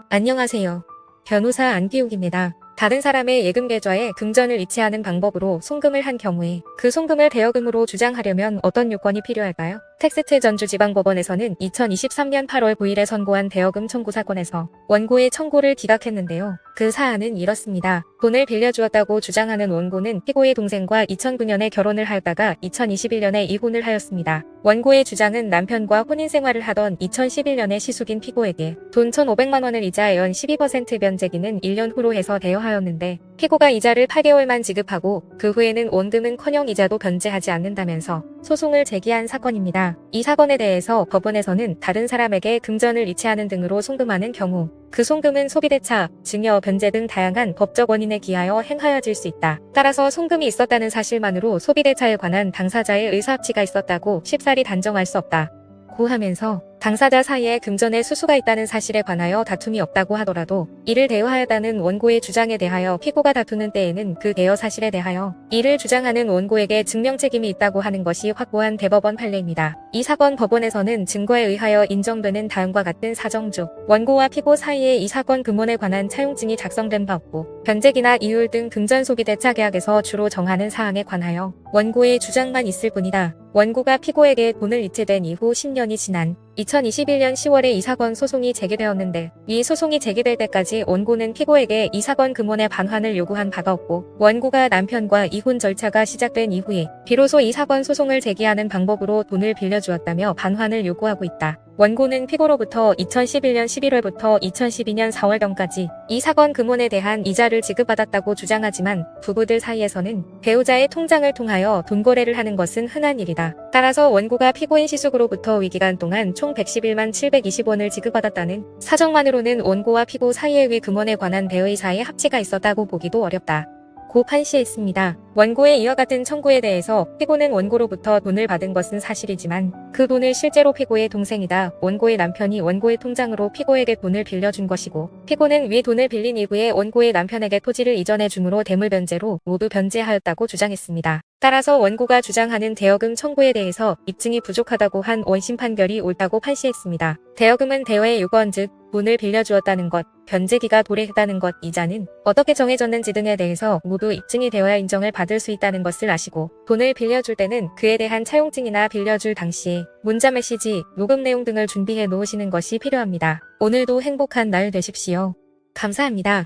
안녕하세요. 변호사 안기욱입니다. 다른 사람의 예금 계좌에 금전을 이체하는 방법으로 송금을 한 경우에 그 송금을 대여금으로 주장하려면 어떤 요건이 필요할까요? 텍사스 전주지방법원에서는 2023년 8월 9일에 선고한 대여금 청구 사건에서 원고의 청구를 기각했는데요. 그 사안은 이렇습니다. 돈을 빌려주었다고 주장하는 원고는 피고의 동생과 2009년에 결혼을 하다가 2021년에 이혼을 하였습니다. 원고의 주장은 남편과 혼인생활을 하던 2011년에 시숙인 피고에게 돈 1,500만 원을 이자 연 12% 변제기는 1년 후로 해서 대여하였는데 피고가 이자를 8개월만 지급하고 그 후에는 원금은커녕 이자도 변제하지 않는다면서 소송을 제기한 사건입니다. 이 사건에 대해서 법원에서는 다른 사람에게 금전을 이체하는 등으로 송금하는 경우 그 송금은 소비대차, 증여, 변제 등 다양한 법적 원인에 기하여 행하여질 수 있다. 따라서 송금이 있었다는 사실만으로 소비대차에 관한 당사자의 의사합치가 있었다고 쉽사리 단정할 수 없다. 고 하면서 당사자 사이에 금전의 수수가 있다는 사실에 관하여 다툼이 없다고 하더라도 이를 대여하였다는 원고의 주장에 대하여 피고가 다투는 때에는 그 대여 사실에 대하여 이를 주장하는 원고에게 증명책임이 있다고 하는 것이 확고한 대법원 판례입니다. 이 사건 법원에서는 증거에 의하여 인정되는 다음과 같은 사정 중 원고와 피고 사이에 이 사건 금원에 관한 차용증이 작성된 바 없고 변제기나 이율 등 금전소비대차 계약에서 주로 정하는 사항에 관하여 원고의 주장만 있을 뿐이다. 원고가 피고에게 돈을 이체된 이후 10년이 지난 2021년 10월에 이 사건 소송이 제기되었는데 이 소송이 제기될 때까지 원고는 피고에게 이 사건 금원의 반환을 요구한 바가 없고 원고가 남편과 이혼 절차가 시작된 이후에 비로소 이 사건 소송을 제기하는 방법으로 돈을 빌려주었다며 반환을 요구하고 있다. 원고는 피고로부터 2011년 11월부터 2012년 4월경까지 이 사건 금원에 대한 이자를 지급받았다고 주장하지만 부부들 사이에서는 배우자의 통장을 통하여 돈 거래를 하는 것은 흔한 일이다. 따라서 원고가 피고인 시숙으로부터 위기간 동안 총 111만 720원을 지급받았다는 사정만으로는 원고와 피고 사이의 위 금원에 관한 대의사의 합치가 있었다고 보기도 어렵다. 고 판시했습니다. 원고의 이와 같은 청구에 대해서 피고는 원고로부터 돈을 받은 것은 사실이지만 그 돈을 실제로 피고의 동생이다 원고의 남편이 원고의 통장으로 피고에게 돈을 빌려준 것이고 피고는 위 돈을 빌린 이후에 원고의 남편에게 토지를 이전해 주므로 대물 변제로 모두 변제하였다고 주장했습니다. 따라서 원고가 주장하는 대여금 청구에 대해서 입증이 부족하다고 한 원심 판결이 옳다고 판시했습니다. 대여금은 대여의 요건 즉 돈을 빌려주었다는 것, 변제기가 도래했다는 것, 이자는 어떻게 정해졌는지 등에 대해서 모두 입증이 되어야 인정을 받을 수 있다는 것을 아시고 돈을 빌려줄 때는 그에 대한 차용증이나 빌려줄 당시에 문자 메시지, 녹음 내용 등을 준비해 놓으시는 것이 필요합니다. 오늘도 행복한 날 되십시오. 감사합니다.